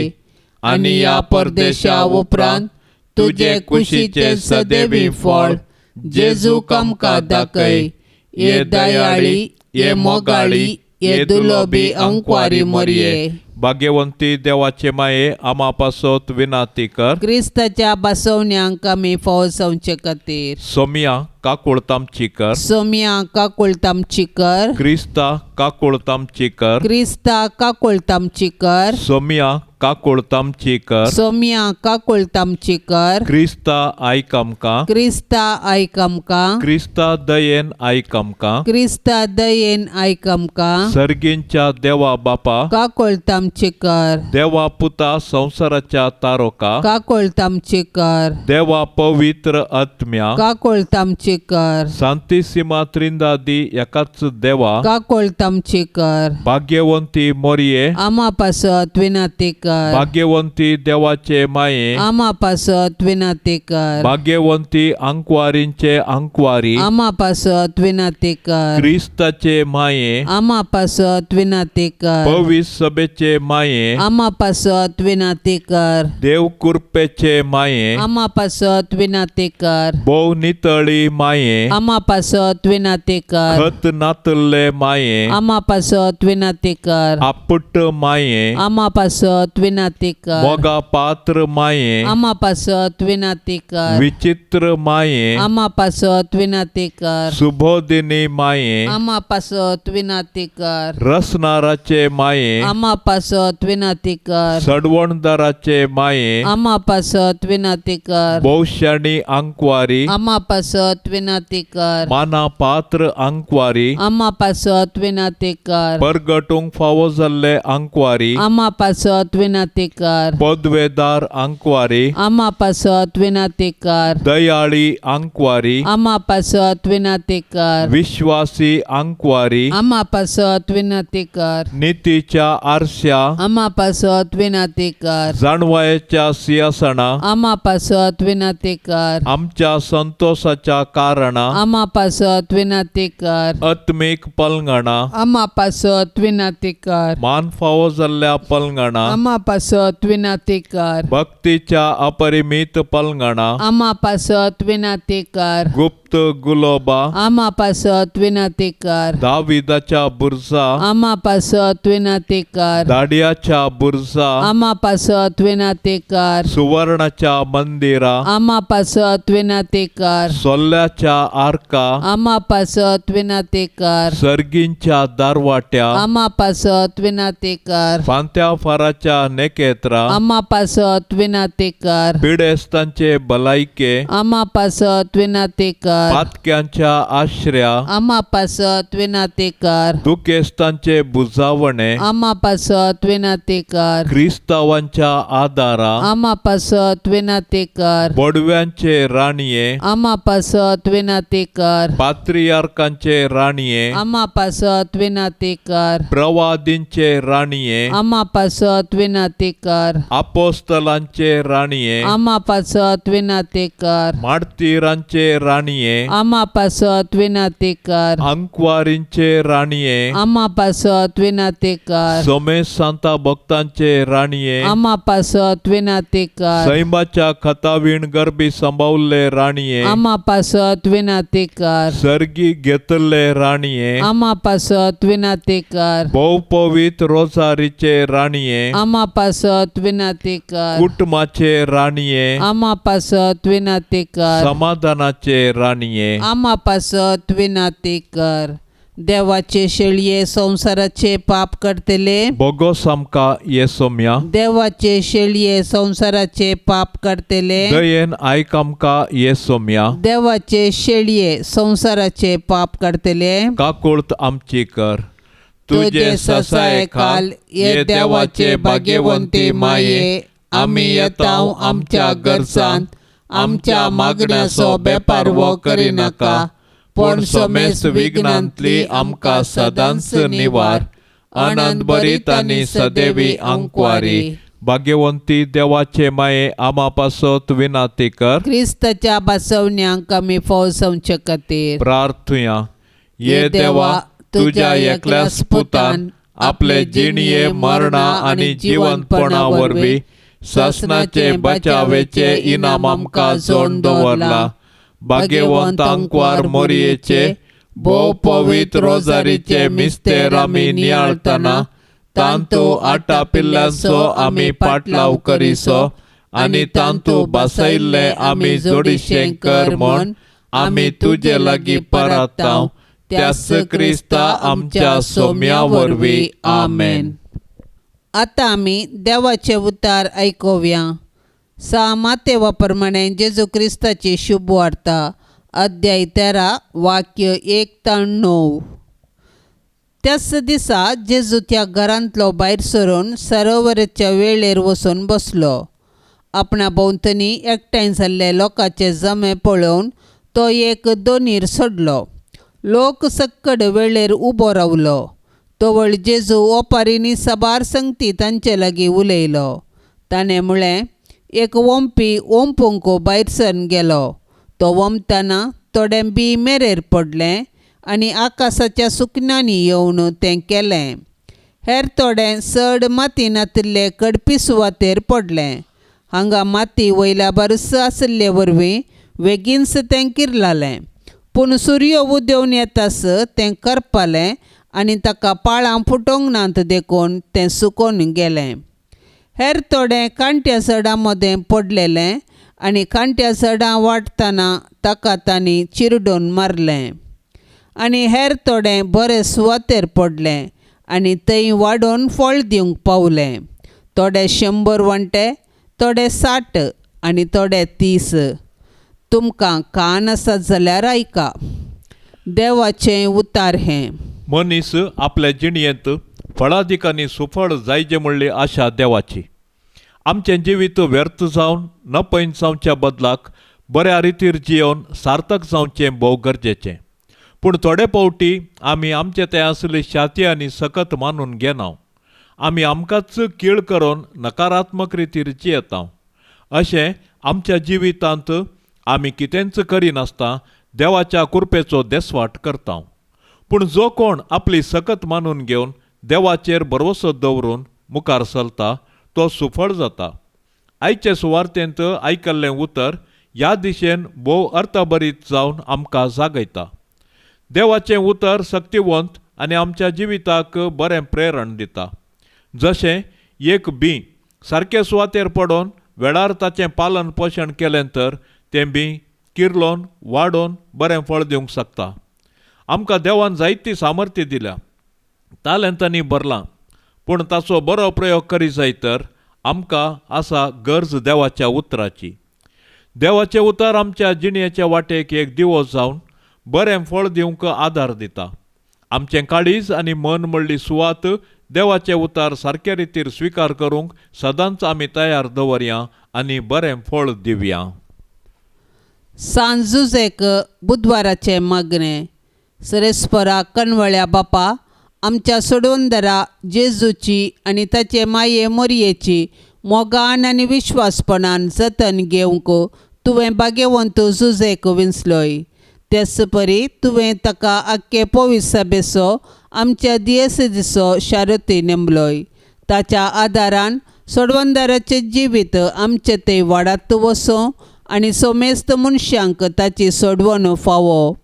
आणि या परदेशा उपरांत तुजे कुशीचे सदैवी फळ जेजूक आमकां दाखय. ये दयाळी ये मोगाळी ये दुलोबी अंकवारी मरिये. भाग्यवंती देवाचे माये आम्हा पासत विनंती कर. क्रिस्ताच्या बसवण्यांक आमी फवसवचे खातीर सोमिया काकुळतामची कर. सोम्या काकुळतामची कर. क्रिस्ता काकुळतामची कर. क्रिस्ता काकुळतामची कर. सोमिया काकुळतामची कर. सोम्या काकुळतामची कर. क्रिस्ता आयक आमकां. क्रिस्ता आयक आमकां. क्रिस्ता दयेन आयक आमकां. क्रिस्ता दयेन आयक आमकां. सर्गींच्या देवा बापा काकुळतामची कर. देवा पुता संसाराच्या तारोका काकुळतामची कर. देवा पवित्र आत्म्या काकुळतामची कर. सांतिसिमा त्रिंदादी एकाच देवा काकुळतामची कर. भाग्यवंती मोरये आम्हा पासत विनंती कर. भाग्यवंती देवाचे माये आम्हा पासत विनंती कर. भाग्यवंती अंकवारींचे अंकवारी आम्हा पासत विनंती कर. क्रिस्ताचे माये आम्हा पासत विनंती कर. पवित्र सभेचे माये आम्हा पासत विनंती कर. देव कृपेचे माये आम्हा पासत विनंती कर. भोव नितळी माये आमा पासत विनाते कर खत नातले माये आमा पासत विनाते कर आपट माये आमा पासत विनाते कर मोगा पात्र माये आमा पासत विनाते कर विचित्र माये आमा पासत विनाते कर सुबोधिनी माये आमा पासत विनाते कर रसनाराचे माये आमा पासत विनाते कर सडवणदाराचे माये आमा पासत विनाते कर भविष्याणी अंकवारी आमा पासत विनाते कर माना पात्र अंकवारी आमा पासत विनाते कर परगटूंक फावो जाल्ले अंकवारी आमा पासत विनाते कर पदवेदार अंकवारी आमा पासत विनाते कर दयाळी अंकवारी आमा पासत विनाते कर विश्वासी अंकवारी आमा पासत विनाते कर नीतीच्या आरशा आमा पासत विनाते कर जाणवायेच्या सिंहासना आमा पासत विनाते कर आमच्या संतोषाच्या कारणा आमा पासत विनाते कर आत्मिक पलंगणा आमा पासत विनाते कर मान फावो जाल्ल्या पलंगणा आमा पासत विनाते कर भक्तीच्या अपरिमित पलंगणा आमा पासत विनाते कर गुप्त गुलोबा आमा पासत विनाते कर दाविदाच्या बुरजा आमा पासत विनाते कर दाडियाच्या बुरजा आमा पासत विनाते कर सुवर्णाच्या मंदिरा आमा पासत विनाते कर सोल्ल्याच्या आर्का आमा पासत विनाते कर सर्गींच्या दारवाट्या आमा पासत विनाते कर फांत्या फाराच्या नेकेत्रा आमा पासत विनाते कर पिडेस्तांचे भलायके आमा पासत विनाते कर पातक्यांच्या आश्रया आमा पासत विनाते कर दुखेस्तांचे बुजावणे आमा पासत विनाते कर क्रिस्तावांच्या आदारा आमा पासत विनाते कर बोडव्यांचे राणीये आमा पासत विनाते कर पात्रियार्कांचे राणीये आमा पासत विनाते कर प्रवादींचे राणीये आमा पासत विनाते कर अपोस्तलांचे राणीये आमा पासत विनाते कर माडतीरांचे राणीये आमा पासत विनाते कर अंकवारींचे राणीये आमा पासत विनाते कर सोमेश सांता भक्तांचे राणीये आमा पासत विनाते कर सैमाच्या खतावीण गरबी संभावले राणीये आमा पासत विनाते कर सर्गी घेतले राणीये आमा पासत विनाते कर बहुपवित रोजारीचे राणीये आमा पासत विनाते कर कुटुंबाचे राणीये आमा पासत विनाते कर समाधानाचे राणीये आमा पासत विनाते कर देवाचे शेळये संसाराचे पाप करतले बगो सामका येसोम्या देवाचे शेळये संसाराचे पाप करतले दयेन आयक आमका येसोम्या देवाचे शेळये संसाराचे पाप करतले काकुळत आमची कर तुझे ससाय खाल ये देवाचे भाग्यवंते माये आम्ही येताव आमच्या गरजांत आमच्या मागण्याचो बेपार वो करिनाका पण सोमेस विघ्नांतली आमकां सदांच निवार आनंद भरीत आनी सदैवी अंकवारी भाग्यवंती देवाचे माये आमा पासत विनाती कर क्रिस्ताच्या बसवण्यांक आमी फौसवचे खातीर प्रार्थुया ये देवा तुझ्या एकल्याच पुतान आपले जिणये मरणा आणि जीवनपणा वरवी ससनाचे बचावेचे इनाम आमकां जोड दवरला भाग्यवंत अंकवार मोरयेचे भोव पवित्र रोजारीचे मिस्तेर आमी नियाळतना तांतू आटा पिल्ल्यांचो आमी पाटलाव करिसो आनी तांतू बसयल्ले आमी जोडिशें कर म्हण आमी तुजे लागीं परताव त्याच क्रिस्ता आमच्या सोम्या वरवीं आमेन. आतां आमी देवाचे उतार आयकुया. मातेवा प्रमाणे जेजू क्रिस्ताची शुभ वार्ता अध्याय 13 वाक्य 1-9. त्याच दिसा जेजू त्या घरांतलो भायर सरून सरोवराच्या वेळेर वचून बसलो. आपणा भोंवतणी एकठांय जाल्ले लोकांचे जमे पळोवन तो एक दोनीर सोडलो. लोक सक्कड वेळेर उबो रावलो. तोवळ जेजू ओपारींनी साबार संगती तांचे लागीं उलयलो. ताणें म्हळें, एक वोंपी ओंपूंक भायर सरून गेलो. तो वोंपतना थोडें बी मेरेर पडलें आनी आकाशाच्या सुकण्यांनी येवन तें केलें. हेर थोडें चड मातीनातले कडपी सुवातेर पडलें. हांगा माती वयल्या बरस आसले वरवीं बेगीनच तें किरलालें. पूण सूर्य उदेवन येतास तें करपलें आनी ताका पाळां फुटोंक नात देखून तें सुकोवन गेलें. हेर थोडें कांट्या झाडां मदें पडलेलें आनी कांट्या झाडां वाडटना ताका तांणी चिरडून मारलें. आनी हेर थोडें बरें सुवातेर पडलें आनी थंय वाडून फळ दिवंक पावलें. थोडे 100 वंटे, थोडे 60 आनी थोडे 30. तुमकां कान आसा जाल्यार आयका. देवाचें उतार हें. मनीस आपल्या जिणयेंत फळादिकांनी सुफळ जायचे म्हणली आशा देवाची. आमचें जिवीत व्यर्थ जावन नपैन जावच्या बदलाक बऱ्या रितीर जियोवन सार्थक जावचें भोव गरजेचें. पूण थोडे फावटी आमी आमचें तें असली शाती आनी सकत मानून घेना. आमी आमकांच कीळ करून नकारात्मक रितीर जियेता. अशें आमच्या जिवितांत आमी कितेंच करिनासता देवाच्या कृपेचो देसवाट करता. पूण जो कोण आपली सकत मानून घेवन देवाचेर भरवसो दवरून मुखार चलता तो सुफळ जाता. आयचे सुवार्थेंत आयकल्लें उतर ह्या दिशेन भोव अर्थभरीत जावन आमकां जागयता. देवाचें उतर शक्तिवंत आनी आमच्या जिविताक बरें प्रेरण दिता. जशें एक बी सारके सुवातेर पडोवन वेळार ताचें पालन पोशण केलें तर तें बी किर्लोन वाडोवन बरें फळ दिवंक शकता. आमकां देवान जायती सामर्थ्य दिल्या, तालंतांनी भरलां. पूण ताचो बरो प्रयोग करी जाय तर आमकां आसा गरज देवाच्या उतराची. देवाचें उतर आमच्या जिणयेच्या वाटेक एक दिवो जावन बरें फळ दिवंक आदार दिता. आमचें काळीज आनी मन म्हणली सुवात देवाचें उतार सारके रितीर स्विकार करूंक सदांच आमी तयार दवरया आनी बरें फळ दिवया. सांजुजेक बुधवाराचें मागणें. सरेस्परा कणवळ्या बापा, आमच्या सोडवंदरा जेजूची आनी ताचे माये मोरयेची मोगान आनी विश्वासपणान जतन घेवंक तुवें भाग्यवंत जुजेक विंचलोय. तेच परी तुवें ताका आख्खे पवित्र सभेचो आमच्या दियेसो शारती नेमलोय. ताच्या आदारान सोडवंदराचें जिवीत आमचें तें वाडत वचों आनी सोमेस्त मनशांक ताची सोडवण फावो.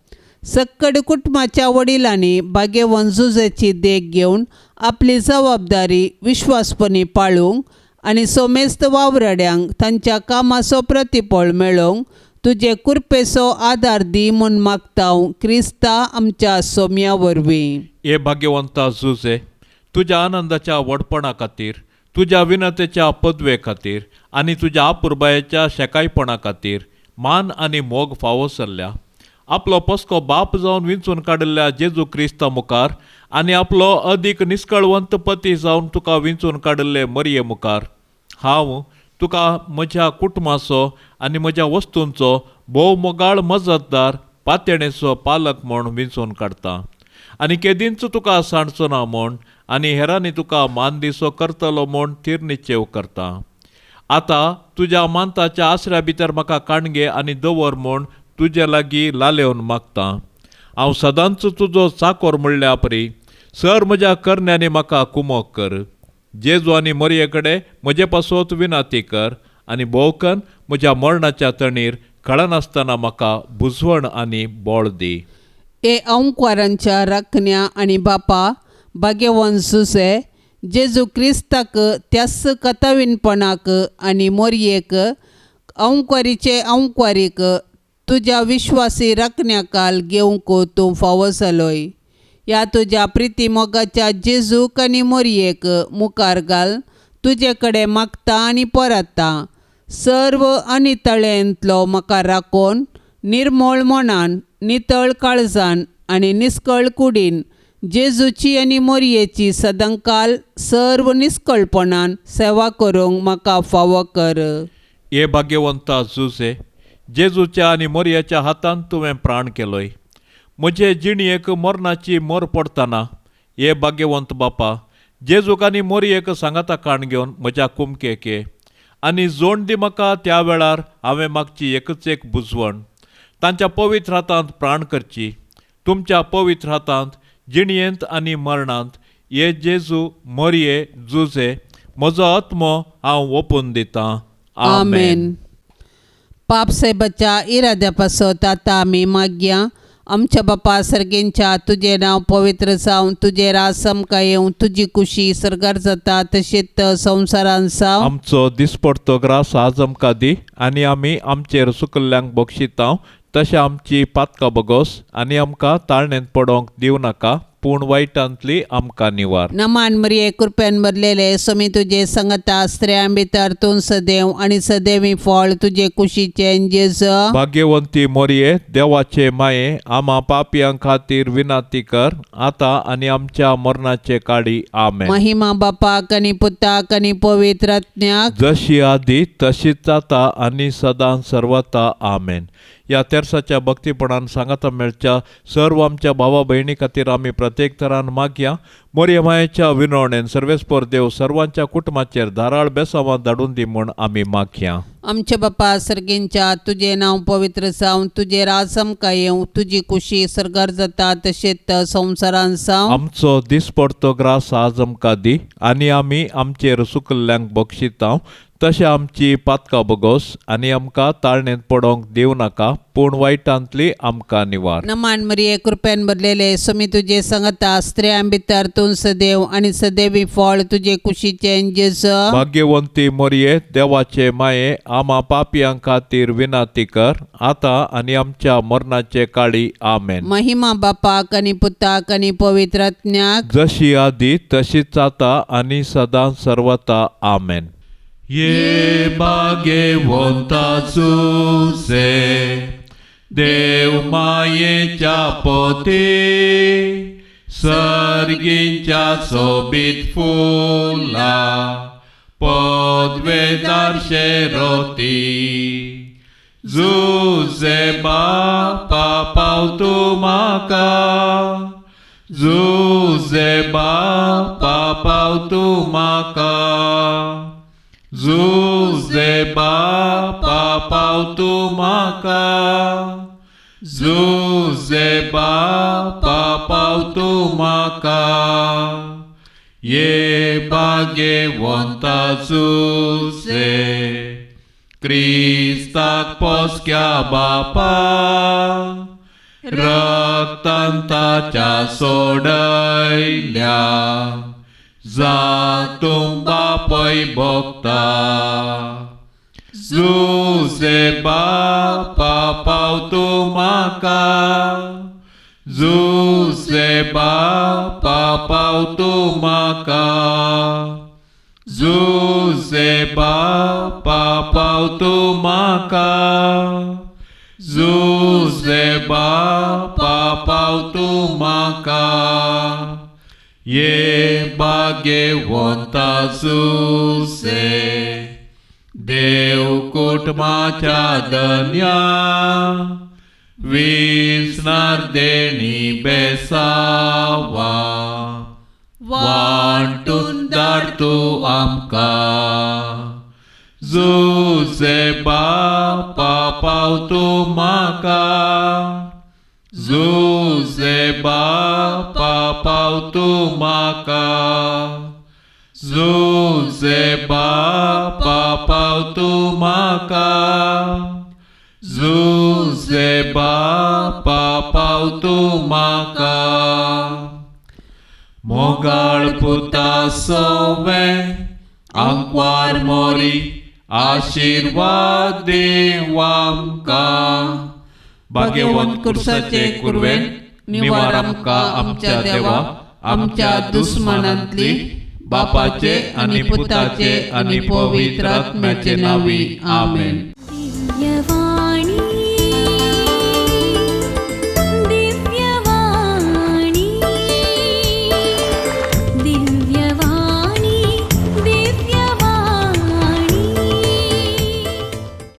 सक्कड कुटुंबाच्या वडिलांनी भाग्यवंत जुजेची देख घेवन आपली जबाबदारी विश्वासपणी पाळूंक आनी सोमेस्त वावरड्यांक तांच्या कामाचो प्रतिफळ मेळोवंक तुजे कृपेचो आदार दी म्हूण मागता क्रिस्ता आमच्या सोम्या वरवीं. हे भाग्यवंता जुजे, तुज्या आनंदाच्या व्हडपणा खातीर, तुज्या विनतेच्या पदवे खातीर आनी तुज्या आपुरबायेच्या शेकायपणा खातीर मान आनी मोग फावो सरल्या. आपलो पस्को बाप जावन विंचून काडिल्ल्या जेजू क्रिस्ता मुखार आनी आपलो अदीक निश्कळवंत पती जावन तुका विंचून काडिल्ले मरये मुखार हांव तुका म्हज्या कुटुंबाचो आनी म्हज्या वस्तूंचो भोव मोगाळ मजतदार पातेणेचो पालक म्हूण विंचून काडटा. आनी केदींच तुका सांडचो ना म्हूण आनी हेरांनी तुका मान दिसो करतलो म्हूण थीर निश्चेव करता. आतां तुज्या मानताच्या आसऱ्या भितर म्हाका काणगे आनी दवर म्हूण तुजे लागीं लालेवन मागतां. हांव सदांच तुजो चाकोर म्हणल्या परी सर म्हज्या करण्यांनी म्हाका कुमोग कर. जेजू आनी मरये कडेन म्हजे पासोत विनाती कर आनी भोवकन म्हज्या मरणाच्या तणीर कळनासतना म्हाका बुजवण आनी बोळ दी. ए अंकवारांच्या राखण्या आनी बापा, भाग्यवंत जुजे, जेजू क्रिस्ताक त्यास कथावीनपणाक आनी मोरयेक अंकवारीचे अंकवारीक तुज्या विश्वासी राखण्याकाल घेवंक तूं फावो जालोय. ह्या तुज्या प्रिती मोगाच्या जेजूक आनी मोरयेक मुखार घाल तुजे कडेन मागता आनी परता. सर्व अनितळेंतलो म्हाका राखोन निर्मळ मनान, नितळ काळजान आनी निश्कळ कुडीन जेजूची आनी मोरयेची सदांकाल सर्व निश्कळपणान सेवा करूंक म्हाका फावो कर. हे भाग्यवंता जुजे, जेजूच्या आनी मोरयाच्या हातान तुवें प्राण केलोय. म्हजे जिणयेक मरणाची मोर पडटना हे भाग्यवंत बापा, जेजूक आनी मोरयेक सांगाता काण घेवन म्हज्या कुमकेक ये आनी जोड दी म्हाका त्या वेळार हांवें मागची एकच एक बुजवण. तांच्या पवित्र हातांत प्राण करची. तुमच्या पवित्र हातांत जिणयेंत आनी मरणांत हे जेजू मोरये जुजे म्हजो आत्मो हांव ओपून दितां. आमेन. पाप साहेबाच्या इराद्या पासत आतां आमी मागया. आमच्या बापा सर्गेंच्या तुझे नाव पवित्र जावं, तुझे राज आमकां येवं, तुजी कुशी सर्गार जाता तशेंच संवसारान जावं. आमचो दिसपडतो ग्रास आज आमकां दी आनी आमी आमचेर सुकल्ल्यांक बक्षितांव, तशें आमची पातकां बगोस आनी आमकां ताळणेंत पडोंक दिवं नाका, पूण वायटांतली आमकां निवार. नमान मरिये कृपेन भरलेले स्वामी तुझे संगता स्त्रियां भितर तूं सदैव आनी सदैवी फळ तुझे कुशीचें जेजू. भाग्यवंती मोरये, देवाचे माये, आम्हा पापयां खातीर विनाती कर, आतां आनी आमच्या मरणाचे काळी. आमेन. महिमा बापाक आनी पुताक आनी पवित्र आत्म्याक, जशी आदी तशीच आता आनी सदां सर्वता. आमेन. या तेर्साच्या भक्तीपणान सांगाता मेळच्या सर्व आमच्या भावा भयणी खातीर आमी प्रत्येक तरान मागया. मोरये मायेच्या विनवणेन सर्वेस्पर देव सर्वांच्या कुटुंबाचेर धाराळ बेसांवां धाडून दी म्हूण आमी मागया. आमचे बापा सर्गेंच्या तुझे नाव पवित्र जावं, तुझे राज आमकां येवं, तुजी कुशी सर्गार जाता तशेंच संवसारान जावं. आमचो दिसपडतो ग्रास आज आमकां दी आनी आमी आमचेर सुकल्ल्यांक बक्षितांव, तशें आमची पातकां बगोस आनी आमकां ताळणेंत पडोंक दिवं नाका, पूण वायटांतली आमकां निवार. नमान मरिये कृपेन भरलेले स्वामी तुझे संगता स्त्रियां भितर तूं सदैव आनी सदैवी फळ तुझे कुशीचें जेजू. भाग्यवंती मोरये, देवाचे माये, आम्हा पापयां खातीर विनाती कर, आतां आनी आमच्या मरणाचे काळी. आमेन. महिमा बापाक आनी पुताक आनी पवित्र आत्म्याक, जशी आदी तशीच आता आनी सदां सर्वता. आमेन. ये भाग्यवंता सुसे, देव मायेच्या पोते, सर्गींच्या सोबीत फुला, पदवेदार शेरोती, जुजे बापा पाव तूं म्हाका, जुजे बापा पाव तूं म्हाका, जुजे बापा पाव तूं म्हाका, जुजे बापा पाव तूं म्हाका. ये भाग्यवंता जुसे, क्रिस्ताक पोसक्या बापा, रक्तान ताच्या सोडयल्या, जातूं बापय भोगता, जुजे बापा पाव तूं म्हाका, जुजे बापा पाव तूं म्हाका, जुजे बापा पाव तूं म्हाका, जुजे बापा पाव तूं म्हाका. ये भाग्यवंता जुसे, देव कुटुंबाच्या धन्या, विसणार देणी बेसावा, वांटून धाड तूं आमकां, जुजे बापा पाव तूं म्हाका, जुजे बापा पाव तूं म्हाका, जुजे बापा पाव तूं म्हाका, जुजे बापा पाव तूं म्हाका. मोगाळ पुता सोवे, आंकवार मोरी, आशीर्वाद देव आमकां. भाग्यवंत कुर्साचे कुरवेन निवार आमकां आमच्या देवा, आमच्या दुस्मनांतली, बापाचे आनी पुताचे आनी पवित्र आत्म्याचे नांवी. आमेन. दिव्यवाणी